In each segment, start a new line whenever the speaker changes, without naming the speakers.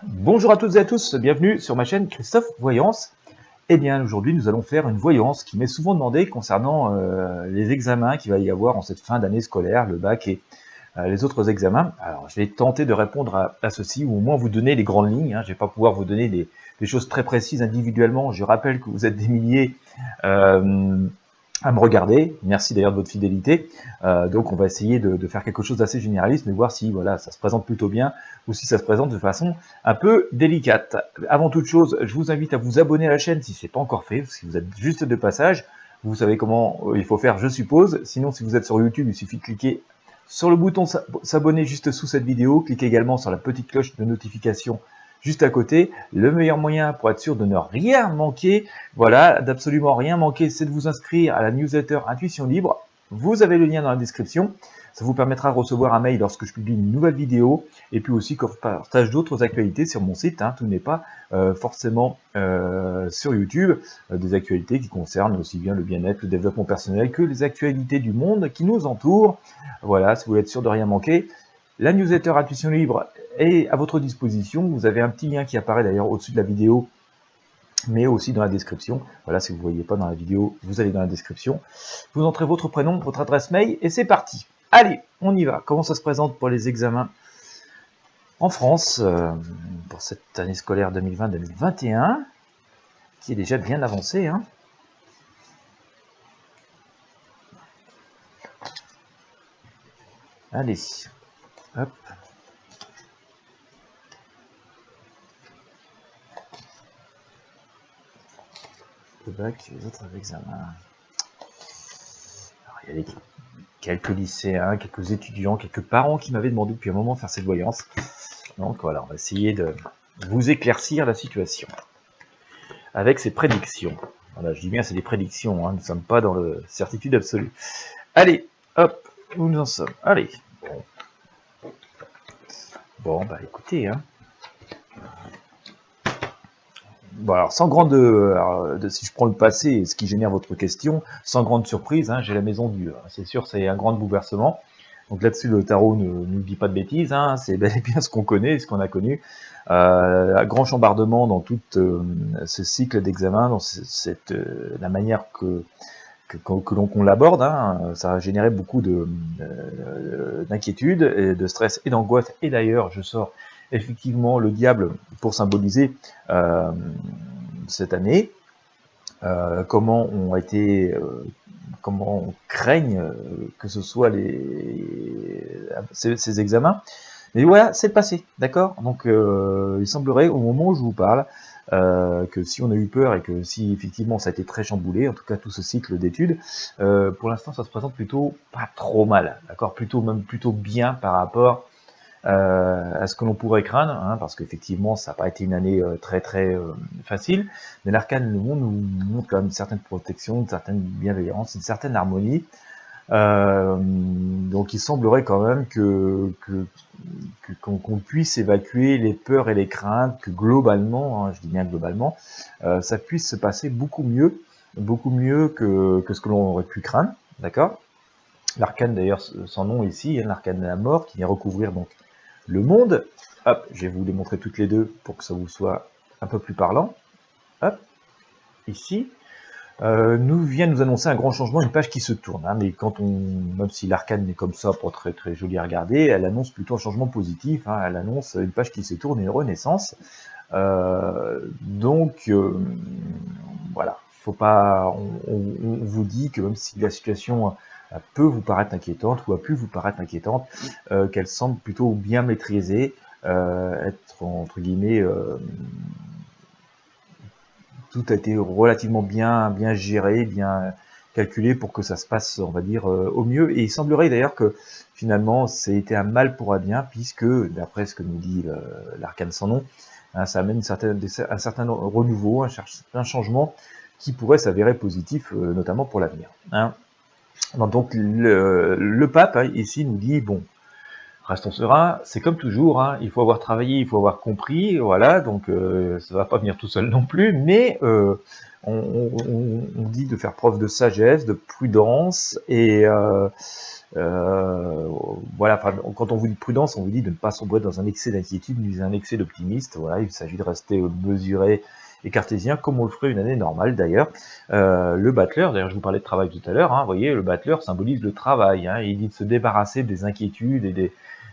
Bonjour à toutes et à tous, bienvenue sur ma chaîne Christophe Voyance. Eh bien aujourd'hui nous allons faire une voyance qui m'est souvent demandée concernant les examens qu'il va y avoir en cette fin d'année scolaire, le bac et les autres examens. Alors je vais tenter de répondre à ceci ou au moins vous donner les grandes lignes. Je ne vais pas pouvoir vous donner des choses très précises individuellement. Je rappelle que vous êtes des milliers à me regarder. Merci d'ailleurs de votre fidélité. Donc on va essayer de faire quelque chose d'assez généraliste, mais voir si voilà, ça se présente plutôt bien ou si ça se présente de façon un peu délicate. Avant toute chose, je vous invite à vous abonner à la chaîne si ce n'est pas encore fait, si vous êtes juste de passage. Vous savez comment il faut faire, je suppose. Sinon, si vous êtes sur YouTube, il suffit de cliquer sur le bouton s'abonner juste sous cette vidéo. Cliquez également sur la petite cloche de notification juste à côté. Le meilleur moyen pour être sûr de ne rien manquer, voilà, d'absolument rien manquer, c'est de vous inscrire à la newsletter Intuition Libre. Vous avez le lien dans la description. Ça vous permettra de recevoir un mail lorsque je publie une nouvelle vidéo, et puis aussi quand je partage d'autres actualités sur mon site. Tout n'est pas forcément sur YouTube, des actualités qui concernent aussi bien le bien-être, le développement personnel que les actualités du monde qui nous entoure. Voilà, si vous voulez être sûr de rien manquer, la newsletter Intuition Libre est à votre disposition. Vous avez un petit lien qui apparaît d'ailleurs au-dessus de la vidéo, mais aussi dans la description. Voilà, si vous ne voyez pas dans la vidéo, vous allez dans la description. Vous entrez votre prénom, votre adresse mail, et c'est parti. Allez, on y va. Comment ça se présente pour les examens en France pour cette année scolaire 2020-2021, qui est déjà bien avancée. Allez, hop. Le bac, les autres examens. Alors, il y a quelques lycéens, quelques étudiants, quelques parents qui m'avaient demandé depuis un moment de faire cette voyance. Donc voilà, on va essayer de vous éclaircir la situation avec ces prédictions. Voilà, je dis bien c'est des prédictions, nous ne sommes pas dans la certitude absolue. Allez, hop, où nous en sommes. Allez. Bon, bah écoutez, Bon, alors sans grande, si je prends le passé et ce qui génère votre question, sans grande surprise, j'ai la maison dure. C'est sûr, c'est un grand bouleversement. Donc là-dessus, le tarot ne nous dit pas de bêtises, c'est bel et bien ce qu'on connaît, ce qu'on a connu. Un grand chambardement dans tout ce cycle d'examen, dans la manière qu'on l'aborde, ça a généré beaucoup d'inquiétude, de stress et d'angoisse. Et d'ailleurs, je sors effectivement le diable pour symboliser cette année. Comment on craigne que ce soit ces examens. Mais voilà, c'est le passé, d'accord. Donc il semblerait au moment où je vous parle que si on a eu peur et que si effectivement ça a été très chamboulé, en tout cas tout ce cycle d'études, pour l'instant ça se présente plutôt pas trop mal, d'accord, même plutôt bien par rapport à ce que l'on pourrait craindre, parce qu'effectivement ça n'a pas été une année très facile, mais l'arcane du monde nous montre quand même une certaine protection, une certaine bienveillance, une certaine harmonie. Donc il semblerait quand même qu'on puisse évacuer les peurs et les craintes, que globalement, je dis bien globalement, ça puisse se passer beaucoup mieux que ce que l'on aurait pu craindre, d'accord. L'arcane d'ailleurs, son nom ici, l'arcane de la mort, qui vient recouvrir donc le monde. Hop, je vais vous les montrer toutes les deux pour que ça vous soit un peu plus parlant. Hop, ici. Vient nous annoncer un grand changement, une page qui se tourne. Mais même si l'arcane est comme ça, pas très jolie à regarder, elle annonce plutôt un changement positif. Elle annonce une page qui se tourne et une renaissance. Donc voilà, faut pas. On vous dit que même si la situation peut vous paraître inquiétante ou a pu vous paraître inquiétante, qu'elle semble plutôt bien maîtrisée, être entre guillemets tout a été relativement bien géré, bien calculé pour que ça se passe, on va dire, au mieux. Et il semblerait d'ailleurs que finalement, c'était un mal pour un bien, puisque, d'après ce que nous dit l'arcane sans nom, ça amène un certain renouveau, un changement qui pourrait s'avérer positif, notamment pour l'avenir. Donc le pape, ici, nous dit, bon, restons sereins, c'est comme toujours, hein, il faut avoir travaillé, il faut avoir compris, voilà, donc ça va pas venir tout seul non plus, mais on dit de faire preuve de sagesse, de prudence, et voilà, enfin, quand on vous dit prudence, on vous dit de ne pas sombrer dans un excès d'inquiétude ni un excès d'optimiste, voilà, il s'agit de rester mesuré et cartésien, comme on le ferait une année normale d'ailleurs. Le battleur, d'ailleurs je vous parlais de travail tout à l'heure, hein, vous voyez, le battleur symbolise le travail, hein, il dit de se débarrasser des inquiétudes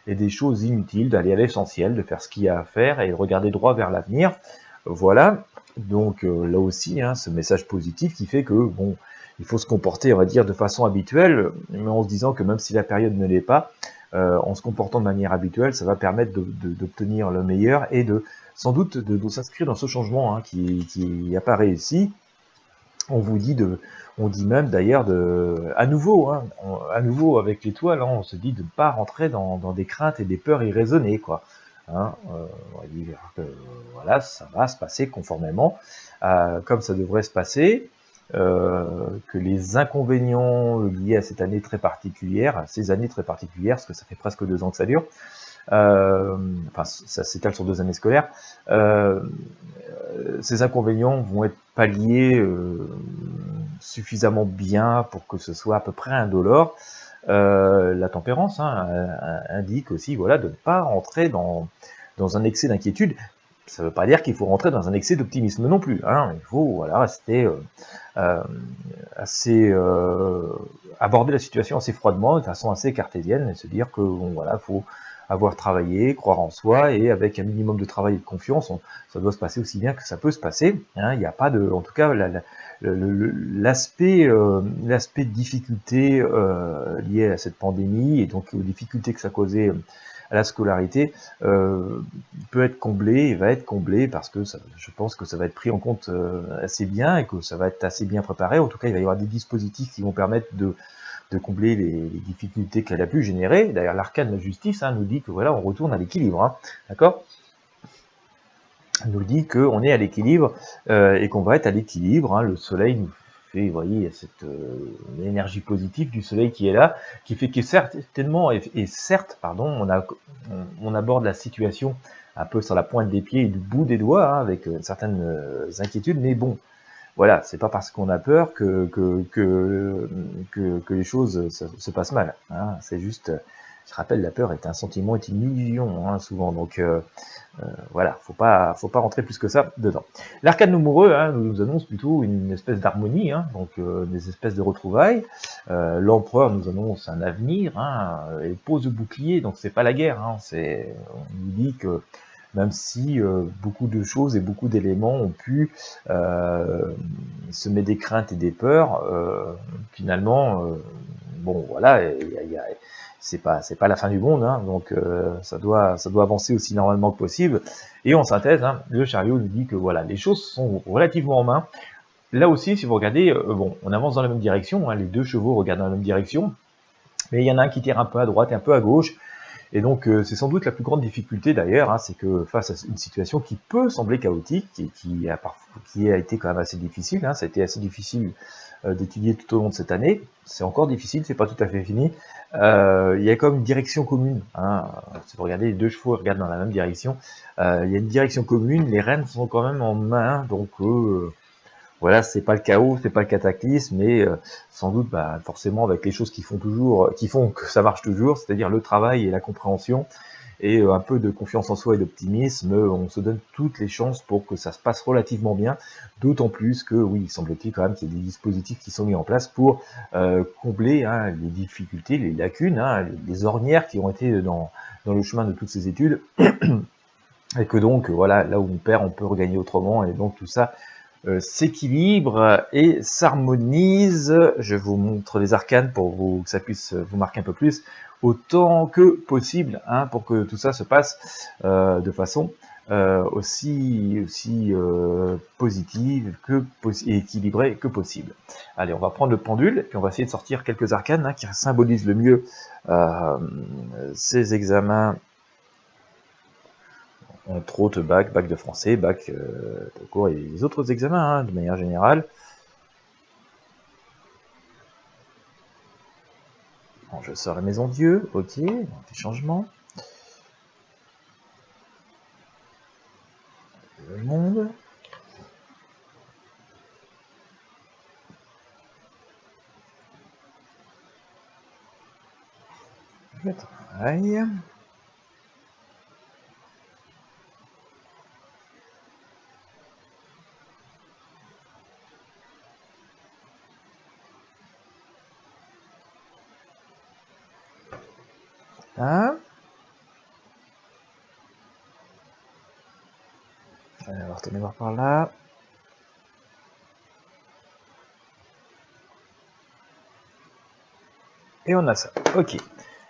et des choses inutiles, d'aller à l'essentiel, de faire ce qu'il y a à faire et de regarder droit vers l'avenir. Voilà, donc là aussi, hein, ce message positif qui fait que, bon, il faut se comporter, on va dire, de façon habituelle, mais en se disant que même si la période ne l'est pas, en se comportant de manière habituelle, ça va permettre d'obtenir le meilleur et sans doute de s'inscrire dans ce changement, hein, qui n'a pas réussi. On dit même d'ailleurs à nouveau, hein, à nouveau avec l'étoile, hein, on se dit de ne pas rentrer dans des craintes et des peurs irraisonnées, quoi. Hein, on va dire que voilà, ça va se passer conformément comme ça devrait se passer. Que les inconvénients liés à cette année très particulière, à ces années très particulières, parce que ça fait presque 2 ans que ça dure, enfin ça s'étale sur 2 années scolaires, ces inconvénients vont être palliés suffisamment bien pour que ce soit à peu près indolore. La tempérance, hein, indique aussi, voilà, de ne pas rentrer dans un excès d'inquiétude. Ça ne veut pas dire qu'il faut rentrer dans un excès d'optimisme non plus, hein. Il faut, voilà, rester assez aborder la situation assez froidement, de façon assez cartésienne, et se dire que bon, voilà, faut avoir travaillé, croire en soi, et avec un minimum de travail et de confiance, ça doit se passer aussi bien que ça peut se passer. Hein, il n'y a pas de, en tout cas, l'aspect de difficulté lié à cette pandémie et donc aux difficultés que ça causait à la scolarité peut être comblé et va être comblé parce que je pense que ça va être pris en compte assez bien et que ça va être assez bien préparé. En tout cas, il va y avoir des dispositifs qui vont permettre de combler les difficultés qu'elle a pu générer. D'ailleurs, l'arcane de la justice, hein, nous dit que voilà, on retourne à l'équilibre, hein, d'accord ? Nous dit qu'on est à l'équilibre et qu'on va être à l'équilibre. Hein. Le soleil nous fait, vous voyez, il y a cette énergie positive du soleil qui est là, qui fait que certainement, certes, pardon, on aborde la situation un peu sur la pointe des pieds et du bout des doigts, hein, avec certaines inquiétudes, mais bon, voilà, c'est pas parce qu'on a peur que les choses se passent mal. Hein. C'est juste, je rappelle, la peur est un sentiment, est une illusion, hein, souvent. Donc voilà, faut pas rentrer plus que ça dedans. L'arcane amoureux, hein, nous annonce plutôt une espèce d'harmonie, hein, donc des espèces de retrouvailles. L'empereur nous annonce un avenir, hein, et pose le bouclier, donc c'est pas la guerre. Hein, on nous dit que même si beaucoup de choses et beaucoup d'éléments ont pu semer des craintes et des peurs, finalement, bon, voilà, c'est pas la fin du monde, hein, donc ça doit avancer aussi normalement que possible. Et en synthèse, hein, le chariot nous dit que voilà, les choses sont relativement en main. Là aussi, si vous regardez, bon, on avance dans la même direction, hein, les deux chevaux regardent dans la même direction, mais il y en a un qui tire un peu à droite et un peu à gauche. Et donc, c'est sans doute la plus grande difficulté d'ailleurs, hein, c'est que face à une situation qui peut sembler chaotique et qui a été quand même assez difficile, hein, ça a été assez difficile d'étudier tout au long de cette année, c'est encore difficile, c'est pas tout à fait fini, il y a comme une direction commune, hein, si vous regardez les deux chevaux regardent dans la même direction, il y a une direction commune, les rênes sont quand même en main, donc voilà, c'est pas le chaos, c'est pas le cataclysme, mais sans doute, bah, forcément, avec les choses qui font que ça marche toujours, c'est-à-dire le travail et la compréhension, et un peu de confiance en soi et d'optimisme, on se donne toutes les chances pour que ça se passe relativement bien, d'autant plus que, oui, il semble-t-il quand même qu'il y a des dispositifs qui sont mis en place pour combler, hein, les difficultés, les lacunes, hein, les ornières qui ont été dans le chemin de toutes ces études, et que donc, voilà, là où on perd, on peut regagner autrement, et donc tout ça s'équilibre et s'harmonise. Je vous montre les arcanes pour que ça puisse vous marquer un peu plus, autant que possible, hein, pour que tout ça se passe de façon aussi positive et équilibrée que possible. Allez, on va prendre le pendule, et puis on va essayer de sortir quelques arcanes, hein, qui symbolisent le mieux ces examens, entre autres bac de français, bac de cours et les autres examens, hein, de manière générale. Bon, je sors la maison Dieu, ok, des changements. le monde. Je travaille. Là. Allez, on va retourner voir par là. Et on a ça. Ok.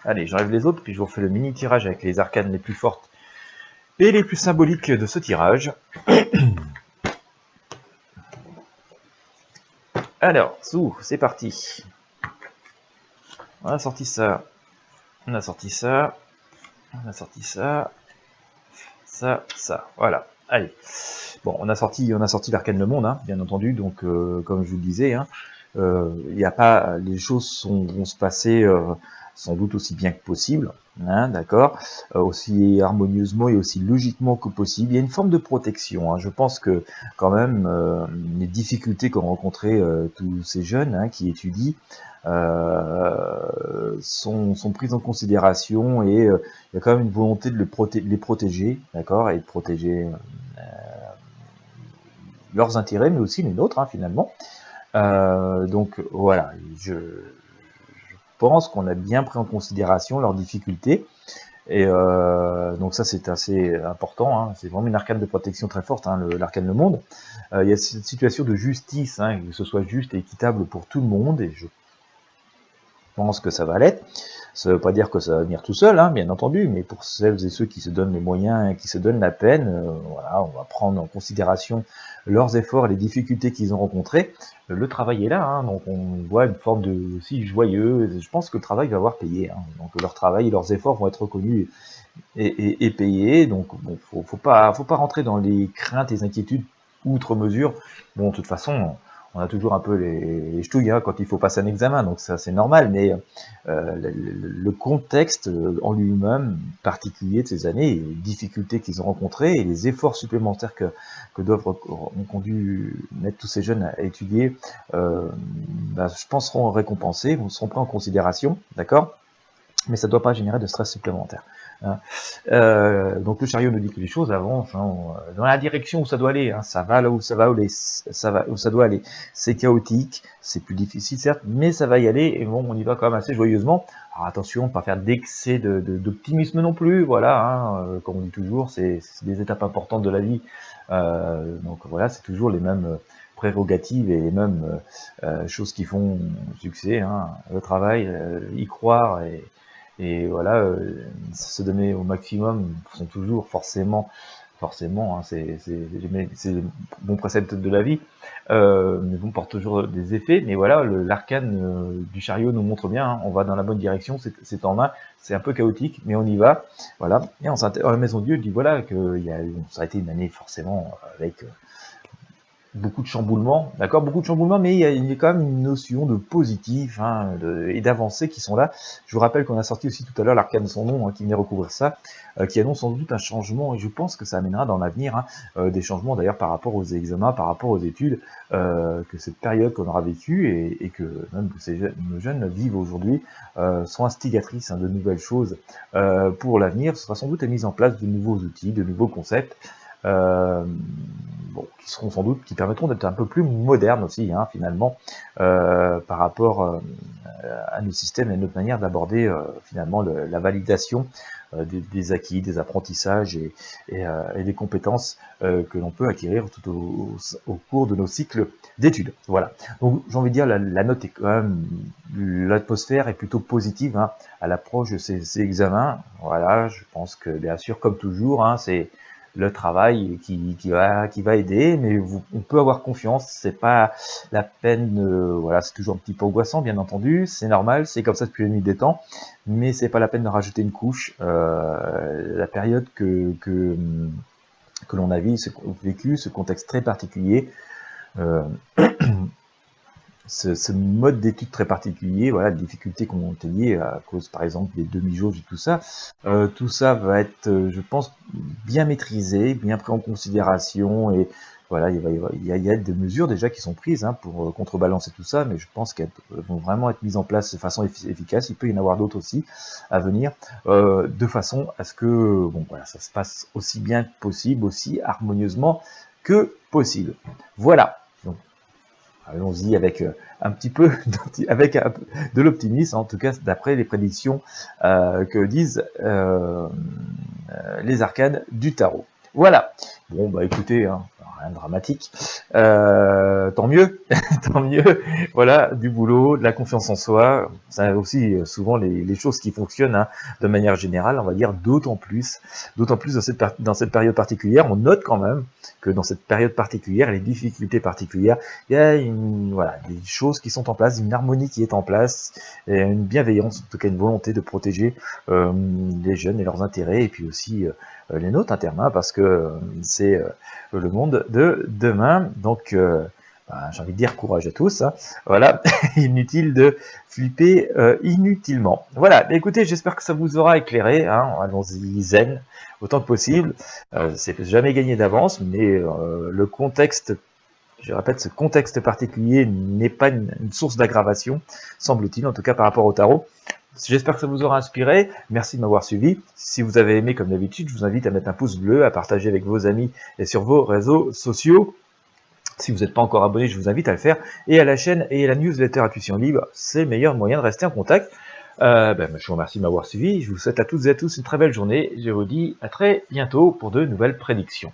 Allez, j'enlève les autres, puis je vous refais le mini tirage avec les arcanes les plus fortes et les plus symboliques de ce tirage. Alors, c'est parti. On a sorti ça. On a sorti ça. On a sorti ça. Ça. Voilà. Allez. Bon, on a sorti l'arcane le monde, hein, bien entendu. Donc, comme je vous le disais, hein, y a pas, les choses vont se passer sans doute aussi bien que possible, hein, d'accord, aussi harmonieusement et aussi logiquement que possible. Il y a une forme de protection. Hein. Je pense que quand même les difficultés qu'ont rencontrées tous ces jeunes hein, qui étudient sont prises en considération et il y a quand même une volonté de les protéger, d'accord, et de protéger leurs intérêts, mais aussi les nôtres, hein, finalement. Donc voilà, je pense qu'on a bien pris en considération leurs difficultés. Et donc ça c'est assez important, hein. C'est vraiment une arcane de protection très forte, hein, l'arcane le monde. Il y a cette situation de justice, hein, que ce soit juste et équitable pour tout le monde, et je pense que ça va l'être. Ça ne veut pas dire que ça va venir tout seul, hein, bien entendu, mais pour celles et ceux qui se donnent les moyens et qui se donnent la peine, voilà, on va prendre en considération leurs efforts et les difficultés qu'ils ont rencontrées. Le travail est là, hein, donc on voit une forme de aussi joyeuse. Je pense que le travail va avoir payé, hein, donc leur travail et leurs efforts vont être reconnus et payés. Donc bon, faut pas rentrer dans les craintes et les inquiétudes outre mesure. Bon, de toute façon, on a toujours un peu les ch'touilles hein, quand il faut passer un examen, donc ça c'est normal, mais le contexte en lui-même particulier de ces années, les difficultés qu'ils ont rencontrées et les efforts supplémentaires que ont dû mettre tous ces jeunes à étudier, je pense seront récompensés, seront pris en considération, d'accord ? Mais ça ne doit pas générer de stress supplémentaire. Hein. Donc le chariot nous dit que les choses avancent hein, dans la direction où ça doit aller. Hein. Ça va là où ça va, où ça doit aller. C'est chaotique, c'est plus difficile certes, mais ça va y aller. Et bon, on y va quand même assez joyeusement. Alors attention, pas faire d'excès d'optimisme non plus. Voilà, hein, comme on dit toujours, c'est des étapes importantes de la vie. Donc voilà, c'est toujours les mêmes prérogatives et les mêmes choses qui font succès. Hein. Le travail, y croire et voilà, se donner au maximum sont toujours forcément, hein, c'est le bon précepte de la vie, mais bon, porte toujours des effets. Mais voilà, l'arcane du chariot nous montre bien, hein, on va dans la bonne direction, c'est en main, c'est un peu chaotique, mais on y va. Voilà, et la Maison de Dieu dit voilà que ça a été une année forcément avec beaucoup de chamboulements, d'accord, beaucoup de chamboulements, mais il y a quand même une notion de positif hein, et d'avancée qui sont là. Je vous rappelle qu'on a sorti aussi tout à l'heure l'arcane de son nom hein, qui venait recouvrir ça, qui annonce sans doute un changement, et je pense que ça amènera dans l'avenir hein, des changements d'ailleurs par rapport aux examens, par rapport aux études, que cette période qu'on aura vécue et que même que nos jeunes vivent aujourd'hui sont instigatrices hein, de nouvelles choses pour l'avenir. Ce sera sans doute la mise en place de nouveaux outils, de nouveaux concepts. Bon, qui permettront d'être un peu plus modernes aussi, hein, finalement, par rapport à nos systèmes et à notre manière d'aborder finalement la validation des acquis, des apprentissages et des compétences que l'on peut acquérir tout au cours de nos cycles d'études. Voilà. Donc j'ai envie de dire la note est quand même, l'atmosphère est plutôt positive hein, à l'approche de ces examens. Voilà, je pense que bien sûr, comme toujours, hein, c'est le travail qui va aider, mais on peut avoir confiance, c'est pas la peine, voilà, c'est toujours un petit peu angoissant, bien entendu, c'est normal, c'est comme ça depuis la nuit des temps, mais c'est pas la peine de rajouter une couche. La période que l'on a vécu, ce contexte très particulier, ce mode d'étude très particulier, voilà, les difficultés qu'on ont liées à cause, par exemple, des demi-jauges et tout ça va être, je pense, bien maîtrisé, bien pris en considération, et voilà, il y a des mesures déjà qui sont prises hein, pour contrebalancer tout ça, mais je pense qu'elles vont vraiment être mises en place de façon efficace. Il peut y en avoir d'autres aussi à venir, de façon à ce que bon, voilà, ça se passe aussi bien que possible, aussi harmonieusement que possible. Voilà. Donc, allons-y avec un petit peu, avec de l'optimisme, en tout cas d'après les prédictions que disent les arcanes du tarot. Voilà. Bon, bah écoutez, hein, rien de dramatique. Tant mieux, tant mieux. Voilà, du boulot, de la confiance en soi. Ça aussi souvent les choses qui fonctionnent hein, de manière générale, on va dire d'autant plus dans cette période particulière. On note quand même que dans cette période particulière, les difficultés particulières, il y a voilà, des choses qui sont en place, une harmonie qui est en place, et une bienveillance, en tout cas une volonté de protéger les jeunes et leurs intérêts, et puis aussi les nôtres internes, parce que c'est le monde de demain. Donc, j'ai envie de dire courage à tous. Hein. Voilà, inutile de flipper inutilement. Voilà, écoutez, j'espère que ça vous aura éclairé. Hein. Allons-y zen, autant que possible. C'est jamais gagné d'avance, mais le contexte, je répète, ce contexte particulier n'est pas une source d'aggravation, semble-t-il, en tout cas par rapport au tarot. J'espère que ça vous aura inspiré. Merci de m'avoir suivi. Si vous avez aimé, comme d'habitude, je vous invite à mettre un pouce bleu, à partager avec vos amis et sur vos réseaux sociaux. Si vous n'êtes pas encore abonné, je vous invite à le faire. Et à la chaîne et à la newsletter Intuition Libre, c'est le meilleur moyen de rester en contact. Je vous remercie de m'avoir suivi. Je vous souhaite à toutes et à tous une très belle journée. Je vous dis à très bientôt pour de nouvelles prédictions.